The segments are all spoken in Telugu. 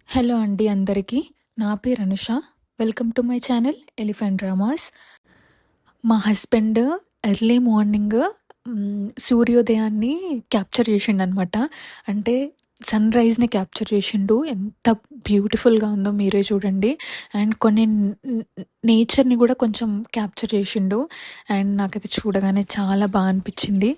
హలో అండి అందరికీ. నా పేరు Anusha. Welcome to my channel elephant dramas. మా హస్బెండ్ ఎర్లీ మార్నింగ్ సూర్యోదయాన్ని క్యాప్చర్ చేసిండనమాట. అంటే సన్‌రైజ్‌ని క్యాప్చర్ చేసిండు. ఎంత బ్యూటిఫుల్‌గా ఉందో మీరే చూడండి. అండ్ కొన్ని నేచర్‌ని కూడా కొంచెం క్యాప్చర్ చేసిండు. అండ్ నాకైతే చూడగానే చాలా అనిపించింది.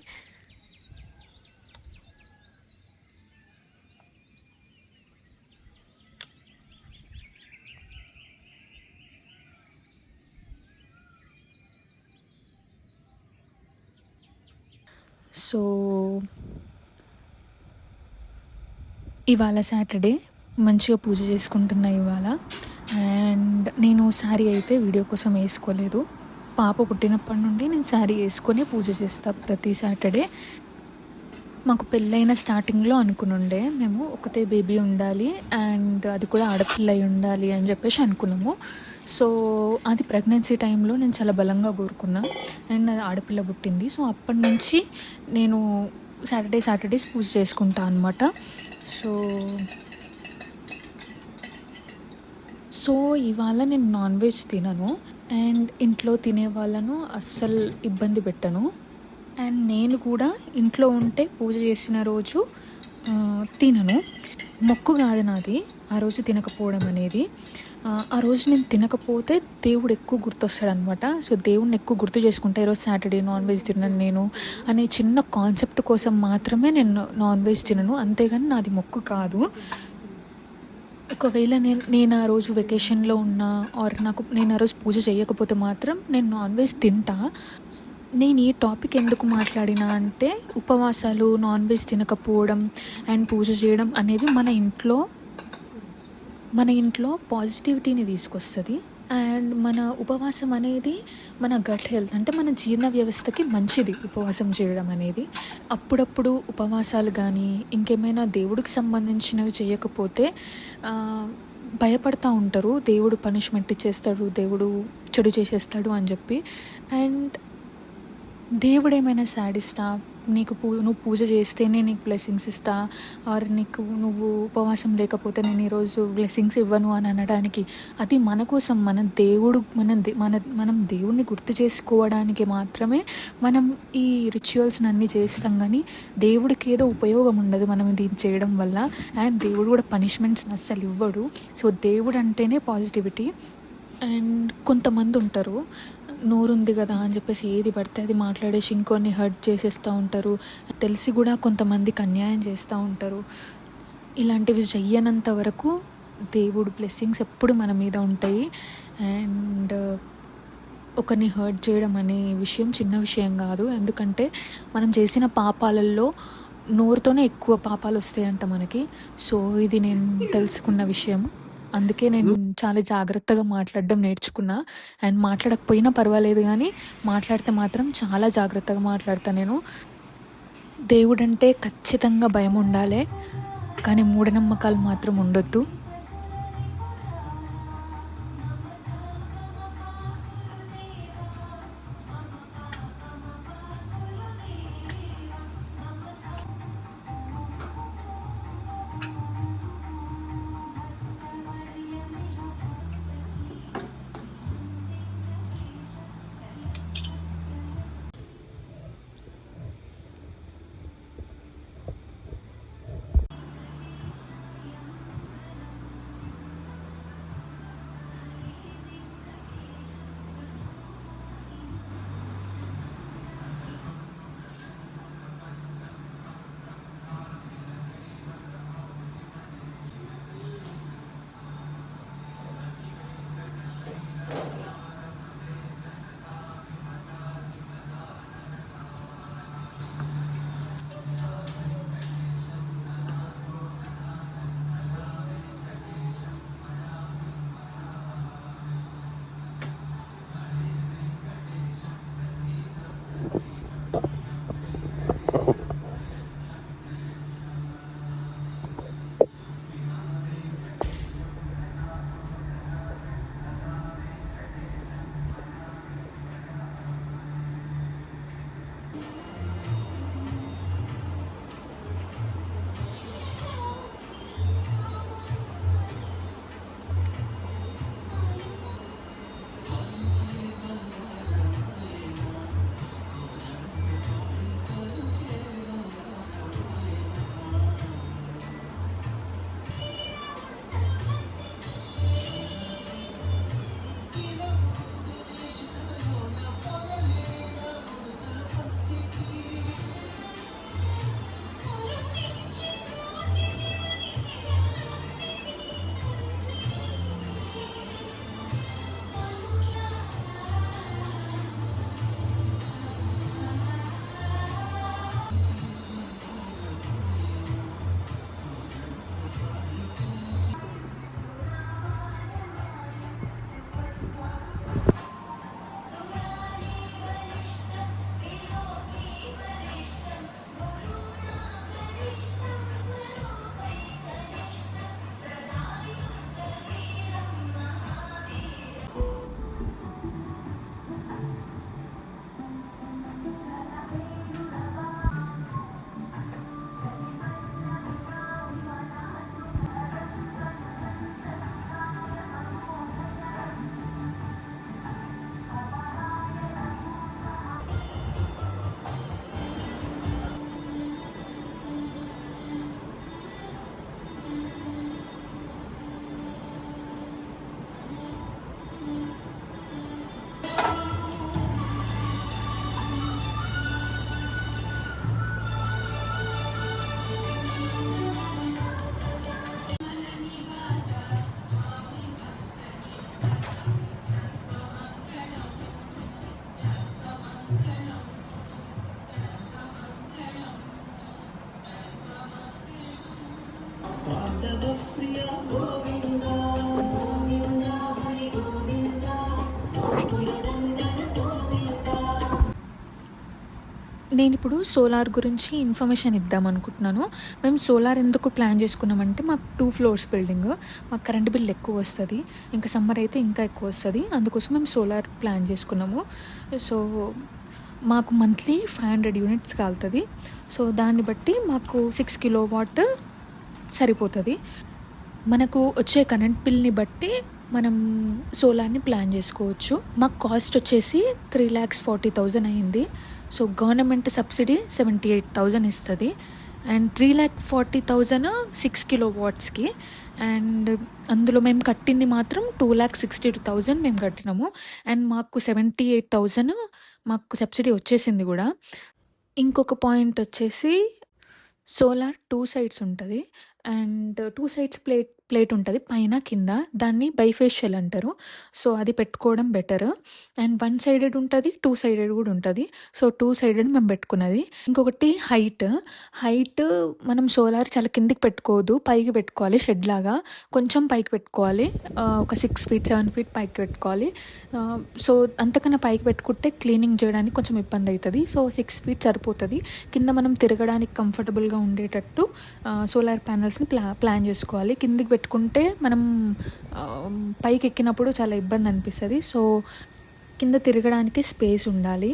సో ఇవాళ సాటర్డే మంచిగా పూజ చేసుకుంటున్నా ఇవాళ. అండ్ నేను శారీ అయితే వీడియో కోసం వేసుకోలేదు. పాప పుట్టినప్పటి నుండి నేను శారీ వేసుకొని పూజ చేస్తా ప్రతి సాటర్డే. మాకు పెళ్ళైన స్టార్టింగ్లో అనుకునుండే మేము ఒకతే బేబీ ఉండాలి అండ్ అది కూడా ఆడపిల్ల అయి ఉండాలి అని చెప్పేసి అనుకున్నాము. సో అది ప్రెగ్నెన్సీ టైంలో నేను చాలా బలంగా కోరుకున్నా అండ్ అది ఆడపిల్ల పుట్టింది. సో అప్పటి నుంచి నేను సాటర్డేస్ పూజ చేసుకుంటా అనమాట. సో సో ఇవాళ నేను నాన్ వెజ్ తినను అండ్ ఇంట్లో తినే వాళ్ళను అస్సలు ఇబ్బంది పెట్టను. అండ్ నేను కూడా ఇంట్లో ఉంటే పూజ చేసిన రోజు తినను. మొక్కు కాదు నాది ఆ రోజు తినకపోవడం అనేది. ఆ రోజు నేను తినకపోతే దేవుడు ఎక్కువ గుర్తొస్తాడనమాట. సో దేవుడిని ఎక్కువ గుర్తు చేసుకుంటా. ఈరోజు సాటర్డే నాన్ వెజ్ తినను నేను అనే చిన్న కాన్సెప్ట్ కోసం మాత్రమే నేను నాన్ వెజ్ తినను. అంతేగాని నాది మొక్కు కాదు. ఒకవేళ నేను ఆ రోజు వెకేషన్లో ఉన్నా ఆర్ నేను ఆ రోజు పూజ చేయకపోతే మాత్రం నేను నాన్ వెజ్ తింటా. నేను ఈ టాపిక్ ఎందుకు మాట్లాడినా అంటే ఉపవాసాలు, నాన్ వెజ్ తినకపోవడం అండ్ పూజ చేయడం అనేవి మన ఇంట్లో పాజిటివిటీని తీసుకొస్తుంది. అండ్ మన ఉపవాసం అనేది మన గట్ హెల్త్ అంటే మన జీర్ణ వ్యవస్థకి మంచిది ఉపవాసం చేయడం అనేది. అప్పుడప్పుడు ఉపవాసాలు కానీ ఇంకేమైనా దేవుడికి సంబంధించినవి చేయకపోతే భయపడతా ఉంటారు. దేవుడు పనిష్మెంట్ ఇచ్చేస్తాడు, దేవుడు చెడు చేసేస్తాడు అని చెప్పి. అండ్ దేవుడేమైనా శాడిస్టా? నువ్వు పూజ చేస్తేనే నీకు బ్లెస్సింగ్స్ ఇస్తా ఆర్ నువ్వు ఉపవాసం లేకపోతే నేను ఈరోజు బ్లెస్సింగ్స్ ఇవ్వను అని అనడానికి. అది మన కోసం మనం దేవుడిని గుర్తు చేసుకోవడానికి మాత్రమే మనం ఈ రిచువల్స్ని అన్నీ చేస్తాం. కానీ దేవుడికి ఏదో ఉపయోగం ఉండదు మనం దీన్ని చేయడం వల్ల. అండ్ దేవుడు కూడా పనిష్మెంట్స్ని అస్సలు ఇవ్వడు. సో దేవుడు అంటేనే పాజిటివిటీ. అండ్ కొంతమంది ఉంటారు నోరుంది కదా అని చెప్పేసి ఏది పడితే అది మాట్లాడేసి ఇంకొన్ని హర్ట్ చేసేస్తూ ఉంటారు. తెలిసి కూడా కొంతమందికి అన్యాయం చేస్తూ ఉంటారు. ఇలాంటివి చెయ్యనంత వరకు దేవుడు బ్లెస్సింగ్స్ ఎప్పుడు మన మీద ఉంటాయి. అండ్ ఒకరిని హర్ట్ చేయడం అనే విషయం చిన్న విషయం కాదు. ఎందుకంటే మనం చేసిన పాపాలలో నోరుతోనే ఎక్కువ పాపాలు వస్తాయంట మనకి. సో ఇది నేను తెలుసుకున్న విషయం. అందుకే నేను చాలా జాగ్రత్తగా మాట్లాడడం నేర్చుకున్నా. అండ్ మాట్లాడకపోయినా పర్వాలేదు కానీ మాట్లాడితే మాత్రం చాలా జాగ్రత్తగా మాట్లాడతా నేను. దేవుడంటే ఖచ్చితంగా భయం ఉండాలి, కానీ మూఢనమ్మకాలు మాత్రం ఉండొద్దు. నేనిప్పుడు సోలార్ గురించి ఇన్ఫర్మేషన్ ఇద్దామనుకుంటున్నాను. మేము సోలార్ ఎందుకు ప్లాన్ చేసుకున్నామంటే, మాకు 2 ఫ్లోర్స్ బిల్డింగ్. మాకు కరెంట్ బిల్ ఎక్కువొస్తది. ఇంకా సమ్మర్ అయితే ఇంకా ఎక్కువొస్తది. అందుకోసం మేము సోలార్ ప్లాన్ చేసుకున్నాము. సో, మాకు మంత్లీ 500 యూనిట్స్ కాలుతది. సో, దాన్ని బట్టి మాకు 6 కిలోవాట్ సరిపోతది. మనకు వచ్చే కరెంట్ బిల్‌ని బట్టి మనం సోలార్‌ని ప్లాన్ చేసుకోవచ్చు. మాకు కాస్ట్ వచ్చేసి 3,40,000 అయింది. సో, గవర్నమెంట్ సబ్సిడీ 78,000 ఇస్తది. అండ్ 3,40,000 6 కిలోవాట్స్‌కి. అండ్ అందులో మేము కట్టింది మాత్రం 2,62,000 మేము కట్టినాము. అండ్ మాకు 78,000 మాకు సబ్సిడీ వచ్చేసింది గూడా. ఇంకొక పాయింట్ వచ్చేసి సోలార్ 2 సైడ్స్ ఉంటది. అండ్ 2 సైడ్స్ ప్లేట్ ఉంటది. పైన, కింద. దాన్ని బైఫేషియల్ అంటారు. సో, అది పెట్టుకోవడం బెటర్. అండ్ 1 సైడెడ్ ఉంటది. 2 సైడెడ్ గూడా ఉంటది. సో, 2 సైడెడ్ మేము పెట్టుకున్నది. ఇంకొకటి హైట్ మనం సోలార్ చాలా కిందకి పెట్టుకోవద్దు. పైకి పెట్టుకోవాలి షెడ్‌లాగా. కొంచెం పైకి పెట్టుకోవాలి. ఒక 6 ఫీట్, 7 ఫీట్ పైకి పెట్టుకోవాలి. సో, అంతకన్నా పైకి పెట్టుకుంటే క్లీనింగ్ చేయడానికి కొంచెం ఇబ్బంది అయితది. సో, 6 ఫీట్ సరిపోతది. కింద మనం తిరగడానికి కంఫర్టబుల్‌గా ఉండేటట్టు సోలార్ ప్యానెల్స్‌ని ప్లాన్ చేసుకోవాలి. కిందికి పెట్టుకుంటే మనం పైకి ఎక్కినప్పుడు చాలా ఇబ్బంది అనిపిస్తది. సో, కింద తిరగడానికి స్పేస్ ఉండాలి.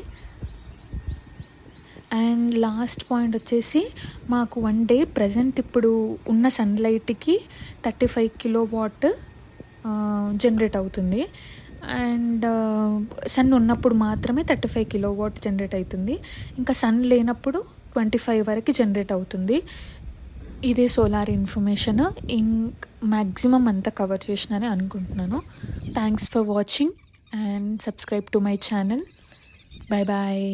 అండ్ లాస్ట్ పాయింట్ వచ్చేసి మాకు 1 డే ప్రెజెంట్ ఇప్పుడు ఉన్న సన్‌లైట్‌కి 35 కిలోవాట్ జనరేట్ అవుతుంది. అండ్ సన్ ఉన్నప్పుడు మాత్రమే 35 కిలోవాట్ జనరేట్ అవుతుంది. ఇంకా సన్ లేనప్పుడు 25 వరకు జనరేట్ అవుతుంది. ఇదే సోలార్ ఇన్ఫర్మేషన్. మ్యాక్సిమం అంతా కవర్ చేసినానే అనుకుంటున్నాను. Thanks for watching and subscribe to my channel. Bye bye.